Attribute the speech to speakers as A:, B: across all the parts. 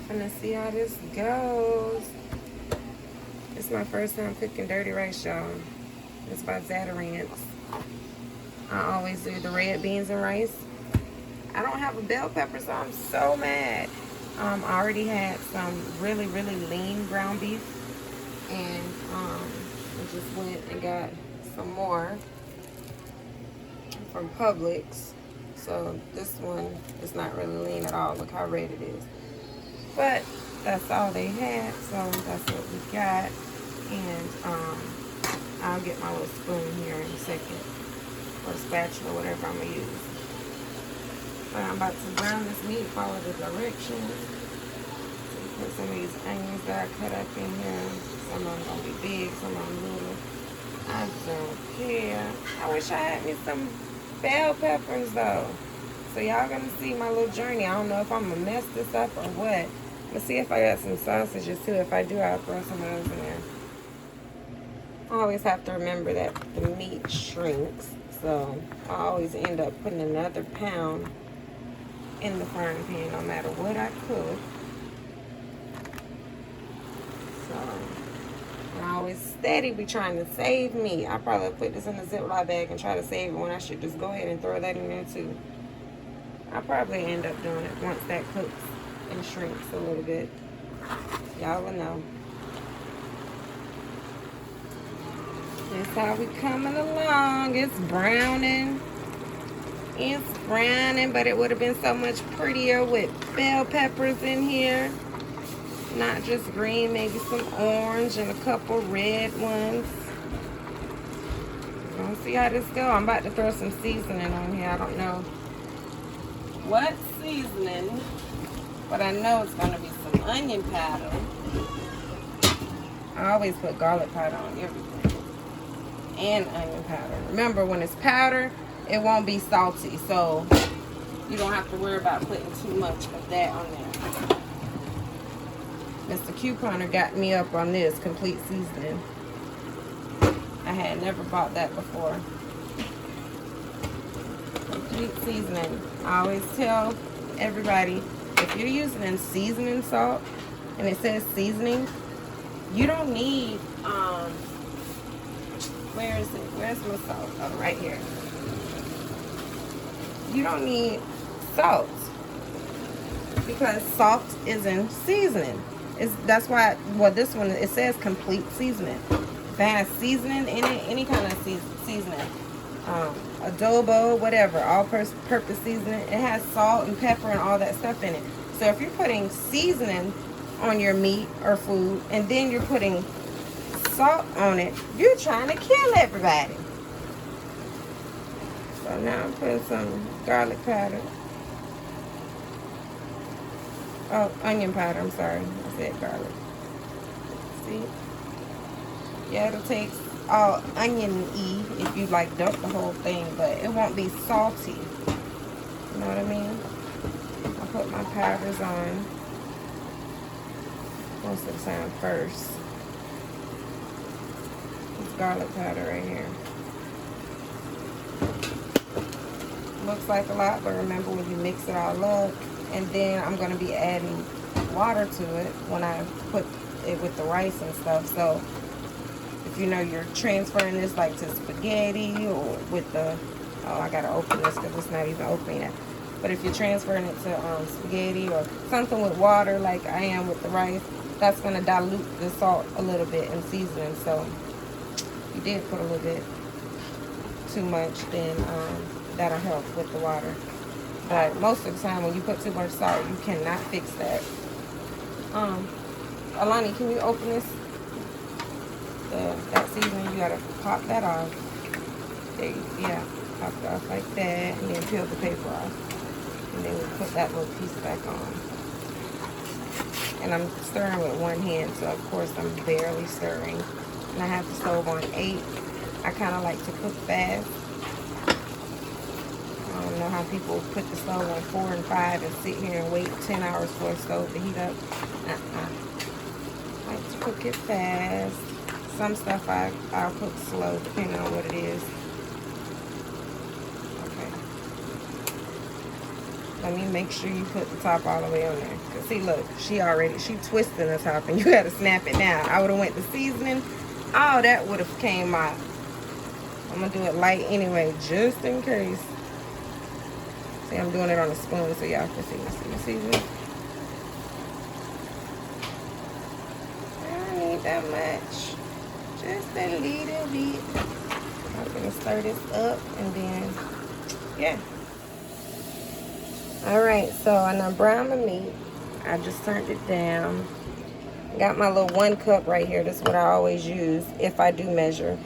A: Gonna see how this goes. It's my first time cooking dirty rice, y'all. It's by Zatarain's. I always do the red beans and rice. I don't have a bell pepper, so I'm so mad. I already had some really, really lean ground beef, and I just went and got some more from Publix. So this one is not really lean at all. Look how red it is. But that's all they had, so that's what we got. And I'll get my little spoon here in a second, or spatula, whatever I'm gonna use. But I'm about to brown this meat, follow the directions. So put some of these onions that I cut up in here. Some of them gonna be big, some of them little. I don't care. I wish I had me some bell peppers though. So y'all gonna see my little journey. I don't know if I'm gonna mess this up or what. Let's see if I got some sausages too. If I do, I'll throw some of those in there. I always have to remember that the meat shrinks. So I always end up putting another pound in the frying pan no matter what I cook. So I always steady be trying to save meat. I probably put this in a Ziploc bag and try to save it when I should just go ahead and throw that in there too. I'll probably end up doing it once that cooks and shrinks a little bit. Y'all will know. That's how we coming along. It's browning. It's browning, but it would have been so much prettier with bell peppers in here. Not just green, maybe some orange and a couple red ones. We're gonna see how this go. I'm about to throw some seasoning on here. I don't know what seasoning, but I know it's gonna be some onion powder. I always put garlic powder on everything. And onion powder. Remember, when it's powder, it won't be salty, so you don't have to worry about putting too much of that on there. Mr. Couponer got me up on this complete seasoning. I had never bought that before. Complete seasoning. I always tell everybody, if you're using seasoning salt and it says seasoning, you don't need where is it? Where's my salt? Oh, right here. You don't need salt because salt is in seasoning. That's why, well, this one, it says complete seasoning. If it has seasoning in it, any kind of seasoning, adobo, whatever, all-purpose seasoning, it has salt and pepper and all that stuff in it. So if you're putting seasoning on your meat or food and then you're putting salt on it, you're trying to kill everybody. So now I'm putting some garlic powder. Oh, onion powder, I'm sorry. I said garlic. See? Yeah, it'll taste all onion-y if you like dump the whole thing, but it won't be salty. You know what I mean? I'll put my powders on most of the time first. This garlic powder right here. Looks like a lot, but remember when you mix it all up, and then I'm going to be adding water to it when I put it with the rice and stuff. So if you know you're transferring this like to spaghetti or with the, oh, I got to open this because it's not even open yet. But if you're transferring it to spaghetti or something with water like I am with the rice, that's going to dilute the salt a little bit and seasoning. So if you did put a little bit too much, then that'll help with the water. But most of the time when you put too much salt, you cannot fix that. Alani, can you open this? That seasoning, you gotta pop that off. There you, yeah, pop it off like that, and then peel the paper off. And then we put that little piece back on. And I'm stirring with one hand, so of course I'm barely stirring. And I have the stove on 8. I kind of like to cook fast. I don't know how people put the stove on 4 and 5 and sit here and wait 10 hours for a stove to heat up. I like to cook it fast. Some stuff I'll cook slow depending on what it is. Okay. Let me make sure you put the top all the way on there. Cause see, look, she twisting the top, and you gotta snap it down. I would have went the seasoning. All that would have came out. I'm gonna do it light anyway, just in case. See, I'm doing it on a spoon so y'all can see. See the seasoning? I don't need that much. Just a little bit. I'm gonna stir this up and then, yeah. Alright, so I done browned my meat. I just turned it down. Got my little 1 cup right here. This is what I always use if I do measure.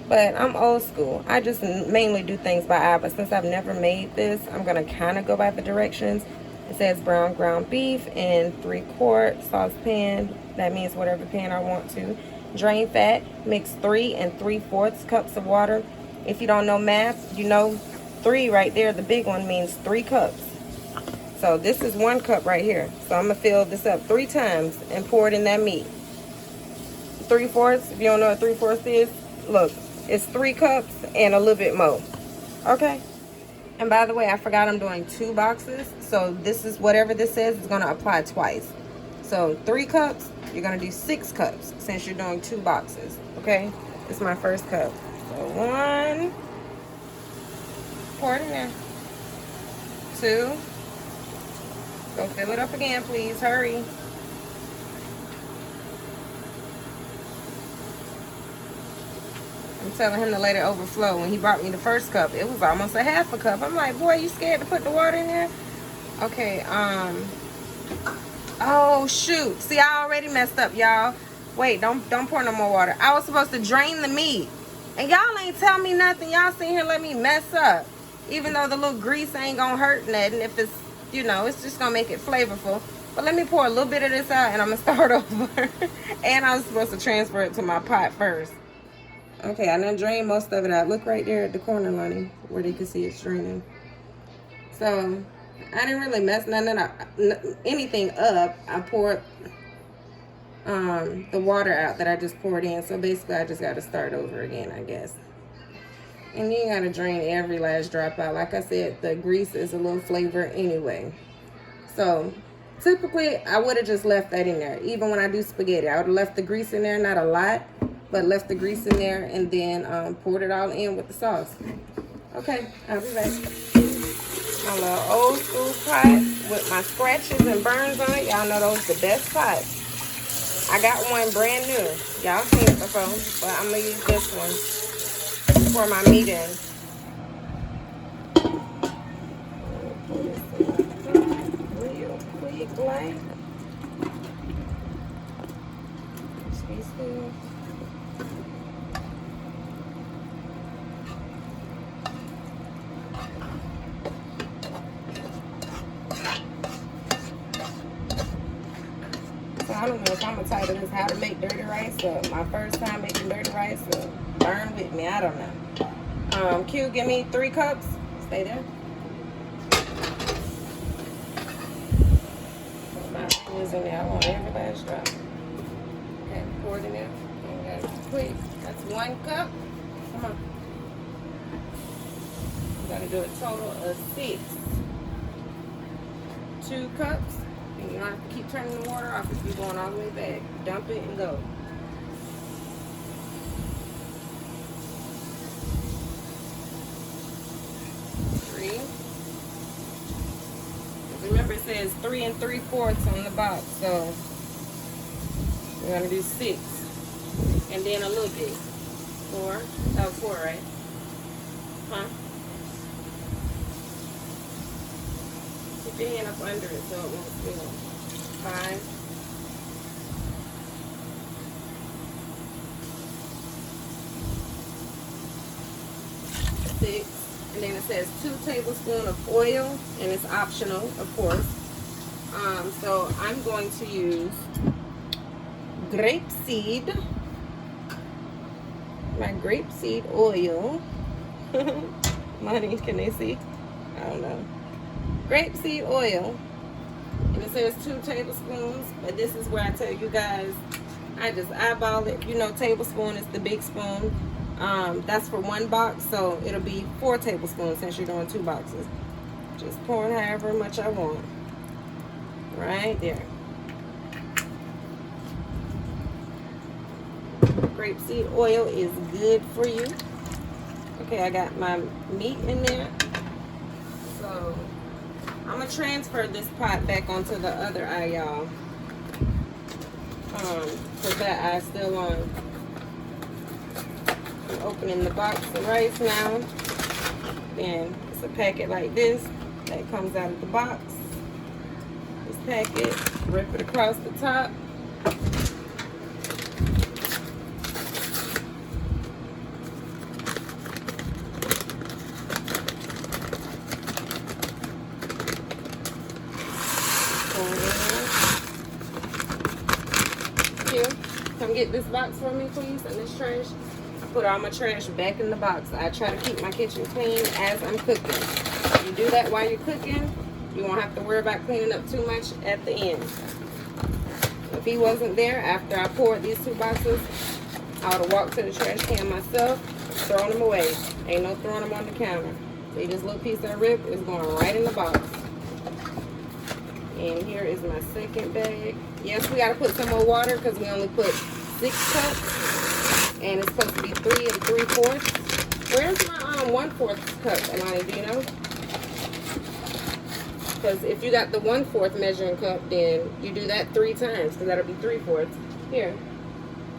A: But I'm old school. I just mainly do things by eye. But since I've never made this, I'm going to kind of go by the directions. It says brown ground beef in 3-quart saucepan. That means whatever pan I want to. Drain fat. Mix 3 3/4 cups of water. If you don't know math, you know 3 right there. The big one means 3 cups. So this is 1 cup right here. So I'm going to fill this up 3 times and pour it in that meat. 3/4, if you don't know what 3/4 is, look, it's 3 cups and a little bit more. Okay? And by the way, I forgot I'm doing 2 boxes. So this is whatever this says is going to apply twice. So 3 cups, you're going to do 6 cups since you're doing 2 boxes. Okay? This is my first cup. So 1. Pour it in there. 2. Go fill it up again, please. Hurry. I'm telling him to let it overflow. When he brought me the first cup, it was almost a half a cup. I'm like, boy, you scared to put the water in there? Okay, oh, shoot. See, I already messed up, y'all. Wait, don't pour no more water. I was supposed to drain the meat. And y'all ain't tell me nothing. Y'all sitting here let me mess up. Even though the little grease ain't gonna hurt nothing if it's, you know, it's just gonna make it flavorful. But let me pour a little bit of this out and I'm gonna start over. And I was supposed to transfer it to my pot first. Okay, I done drained most of it out. Look right there at the corner, Lonnie, where they can see it's draining. So I didn't really mess anything up. I poured the water out that I just poured in. So basically I just got to start over again, I guess. And you got to drain every last drop out. Like I said, the grease is a little flavor anyway. So typically I would have just left that in there. Even when I do spaghetti, I would have left the grease in there, not a lot, but left the grease in there and then poured it all in with the sauce. Okay, I'll be back. My little old school pot with my scratches and burns on it. Y'all know those the best pots. I got one brand new. Y'all seen it before, but I'm gonna use this one for my meat in. Real quick, like. Stay still. So I don't know if I'm gonna title this how to make dirty rice or my first time making dirty rice or burn with me. I don't know. Q, give me 3 cups. Stay there. Put my fingers in there. I want every last drop. Okay, pour it in there. Okay, that's quick. That's 1 cup. Come on. I'm gonna do a total of 6. 2 cups. And you don't have to keep turning the water off if you're going all the way back. Dump it and go. 3. Remember it says 3 3/4 on the box, so we're gonna do 6. And then a little bit. 4. That was 4, right? Huh? Put your hand up under it so it won't spill. 5. 6. And then it says 2 tablespoons of oil, and it's optional, of course. So I'm going to use grapeseed. My grapeseed oil. Money, can they see? I don't know. Grapeseed oil. And it says 2 tablespoons, but this is where I tell you guys, I just eyeball it. You know, tablespoon is the big spoon. That's for 1 box, so it'll be 4 tablespoons since you're doing 2 boxes. Just pouring however much I want. Right there. Grapeseed oil is good for you. Okay, I got my meat in there. So I'm gonna transfer this pot back onto the other eye, y'all. Cause that eye's still on. I'm opening the box of rice now. And it's a packet like this that comes out of the box. This packet, rip it across the top. Come get this box for me, please, and this trash. I put all my trash back in the box. I try to keep my kitchen clean as I'm cooking. You do that while you're cooking, you won't have to worry about cleaning up too much at the end. If he wasn't there after I poured these 2 boxes, I would have walked to the trash can myself, thrown them away. Ain't no throwing them on the counter. See, this little piece I ripped is going right in the box. And here is my second bag. Yes, we got to put some more water because we only put 6 cups. And it's supposed to be 3 3/4. Where's my 1/4 cup, Alani? Do you know? Because if you got the 1/4 measuring cup, then you do that 3 times because that'll be 3/4. Here.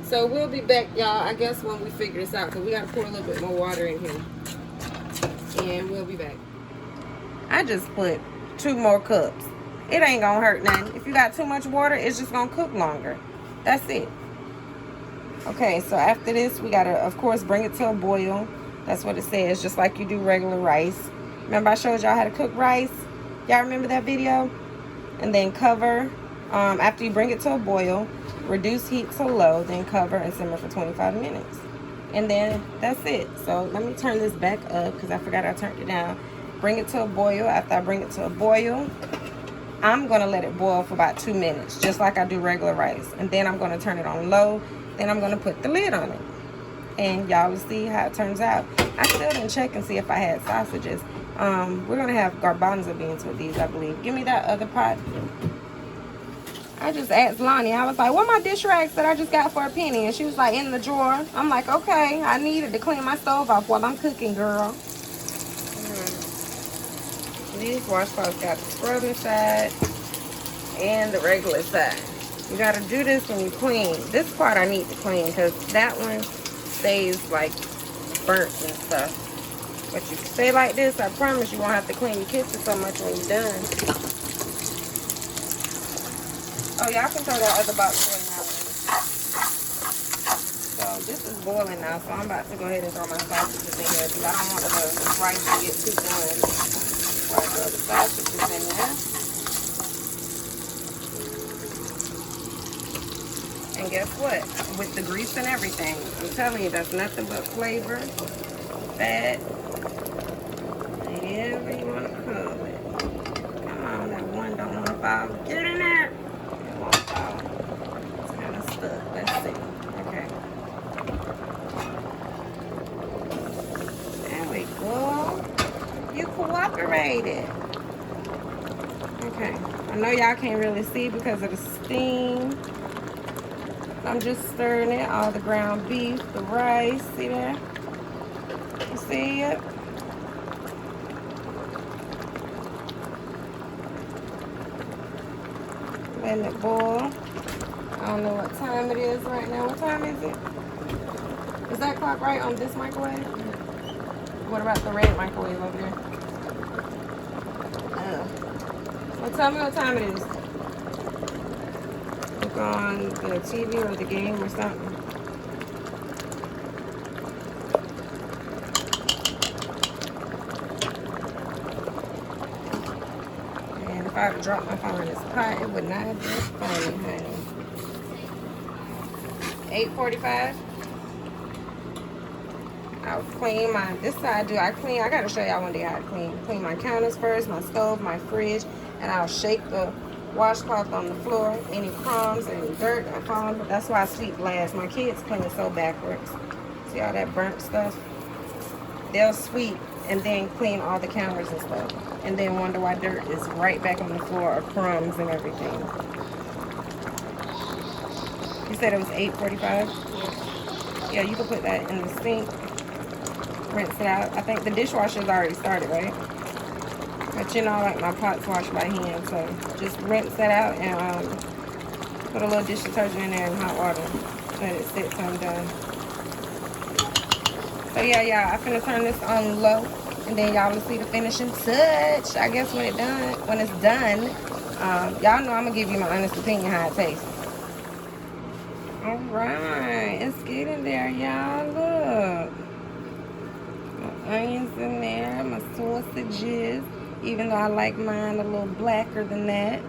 A: So we'll be back, y'all, I guess when we figure this out because we got to pour a little bit more water in here. And we'll be back. I just put 2 more cups. It ain't gonna hurt nothing. If you got too much water, it's just gonna cook longer. That's it. Okay, so after this, we gotta, of course, bring it to a boil. That's what it says, just like you do regular rice. Remember I showed y'all how to cook rice? Y'all remember that video? And then cover, after you bring it to a boil, reduce heat to low, then cover and simmer for 25 minutes. And then that's it. So let me turn this back up because I forgot I turned it down. Bring it to a boil. After I bring it to a boil, I'm going to let it boil for about 2 minutes, just like I do regular rice. And then I'm going to turn it on low. Then I'm going to put the lid on it. And y'all will see how it turns out. I still didn't check and see if I had sausages. We're going to have garbanzo beans with these, I believe. Give me that other pot. I just asked Lonnie. I was like, what are my dish rags that I just got for a penny? And she was like, in the drawer. I'm like, okay. I needed to clean my stove off while I'm cooking, girl. These washcloths got the scrubbing side and the regular side. You got to do this when you clean. This part I need to clean because that one stays like burnt and stuff. But you stay like this, I promise you won't have to clean your kitchen so much when you're done. Oh, y'all can throw that other box away now. So this is boiling now, so I'm about to go ahead and throw my sausages in here because I don't want the rice to get too done. I throw the sausages in there. And guess what? With the grease and everything, I'm telling you, that's nothing but flavor, fat, whatever you want to call it. Come on, that one don't want to fall. Get in there! It won't fall. It's kind of stuck. Let's see. Okay. There we go. You cooperated. Okay. I know y'all can't really see because of the steam. I'm just stirring it. All the ground beef, the rice. See there? You see it? Letting it boil. I don't know what time it is right now. What time is it? Is that clock right on this microwave? What about the red microwave over there? Well, tell me what time it is. Look on the TV or the game or something. And if I had dropped my phone in this pot, it would not have been funny, honey. 8:45. I'll clean my, this side I gotta show y'all one day how to clean my counters first, my stove, my fridge, and I'll shake the washcloth on the floor, any crumbs, any dirt that falls. That's why I sweep last. My kids clean so backwards. See all that burnt stuff? They'll sweep and then clean all the counters and stuff. And then wonder why dirt is right back on the floor, or crumbs and everything. You said it was 8:45? Yeah, you can put that in the sink. Rinse it out. I think the dishwasher's already started, right? But you know, I like my pots washed by hand, so just rinse that out and put a little dish detergent in there in hot water. Let it sit till I'm done. So yeah, I'm finna turn this on low, and then y'all will see the finishing touch. I guess when it's done, y'all know I'm gonna give you my honest opinion how it tastes. All right, it's getting there, y'all. Look, my onions in there, my sausages. Even though I like mine a little blacker than that,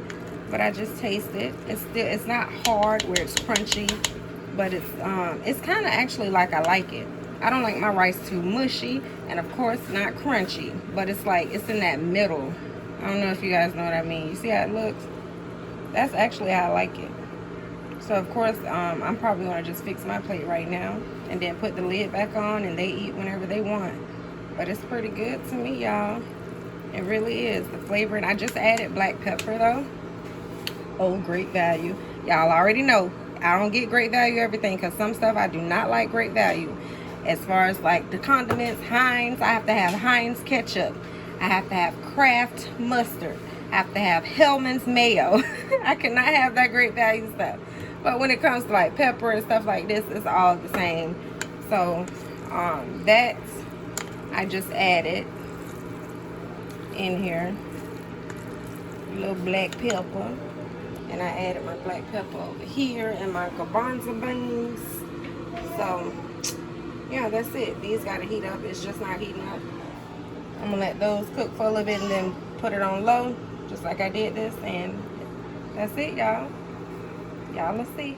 A: but I just taste it. It's not hard where it's crunchy, but it's kind of actually like I like it. I don't like my rice too mushy, and of course not crunchy, but it's like it's in that middle. I don't know if you guys know what I mean. You see how it looks? That's actually how I like it. So of course I'm probably gonna just fix my plate right now and then put the lid back on, and they eat whenever they want. But it's pretty good to me, y'all. It really is. The flavor, and I just added black pepper though. Oh, Great Value. Y'all already know I don't get Great Value everything, because some stuff I do not like Great Value. As far as like the condiments, Heinz, I have to have Heinz ketchup. I have to have Kraft mustard. I have to have Hellman's mayo. I cannot have that Great Value stuff. But when it comes to like pepper and stuff like this, it's all the same. So that I just added in here a little black pepper, and I added my black pepper over here and my garbanzo beans. So yeah, that's it. These gotta heat up. It's just not heating up. I'm gonna let those cook for a little bit and then put it on low, just like I did this, and that's it, y'all. Y'all will see.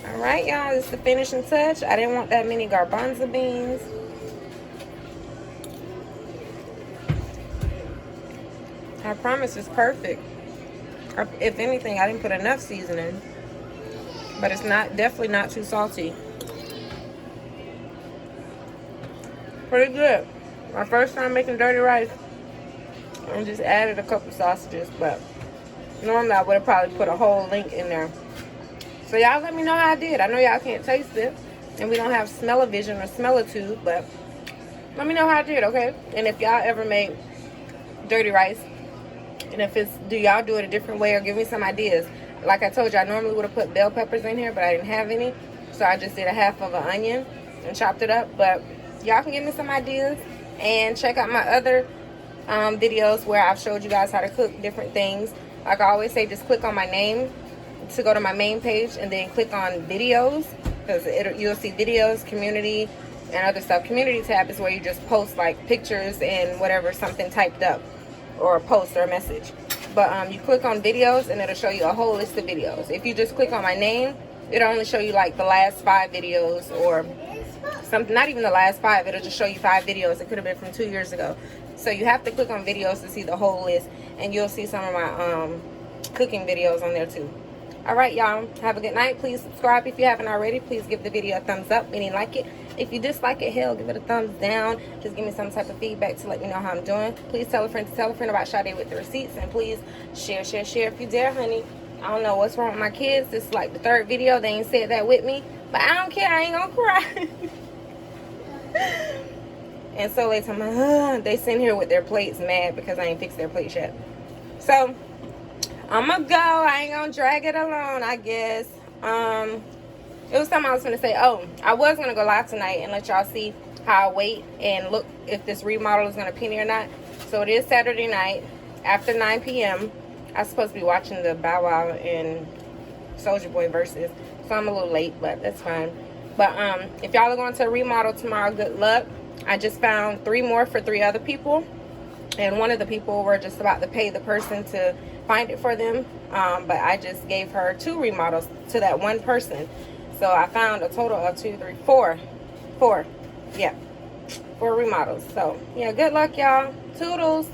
A: All right, y'all, this is the finishing touch. I didn't want that many garbanzo beans. I promise it's perfect. If anything, I didn't put enough seasoning, but it's definitely not too salty. Pretty good. My first time making dirty rice, I just added a couple sausages, but normally I would have probably put a whole link in there. So y'all let me know how I did. I know y'all can't taste it, and we don't have smell-o-vision or smell-o-tube, but let me know how I did, okay? And if y'all ever make dirty rice, and if do y'all do it a different way, or give me some ideas. Like I told you, I normally would have put bell peppers in here, but I didn't have any, so I just did a half of an onion and chopped it up. But y'all can give me some ideas, and check out my other videos where I've showed you guys how to cook different things. Like I always say, just click on my name to go to my main page, and then click on videos, because you'll see videos, community, and other stuff. Community tab is where you just post like pictures and whatever, something typed up, or a post or a message. But you click on videos, and it'll show you a whole list of videos. If you just click on my name, it'll only show you like the last 5 videos, or something, not even the last 5. It'll just show you 5 videos. It could have been from 2 years ago. So you have to click on videos to see the whole list, and you'll see some of my cooking videos on there too. All right, y'all, have a good night. Please subscribe if you haven't already. Please give the video a thumbs up, meaning like it. If you dislike it, hell, give it a thumbs down. Just give me some type of feedback to let me know how I'm doing. Please tell a friend to tell a friend about Sade with the receipts, and please share if you dare, honey. I don't know what's wrong with my kids. This is like the 3rd video. They ain't said that with me, but I don't care. I ain't gonna cry. And so they tell me, they sitting here with their plates mad because I ain't fixed their plates yet. So I'm gonna go. I ain't gonna drag it alone, I guess. It was something I was gonna say. Oh, I was gonna go live tonight and let y'all see how I wait and look if this remodel is gonna penny or not. So it is Saturday night after 9 p.m. I'm supposed to be watching the Bow Wow and Soulja Boy verses, so I'm a little late, but that's fine. But if y'all are going to a remodel tomorrow, good luck. I just found 3 more for 3 other people, and one of the people were just about to pay the person to find it for them, but I just gave her 2 remodels to that one person. So I found a total of 4 remodels. So yeah, good luck, y'all. Toodles.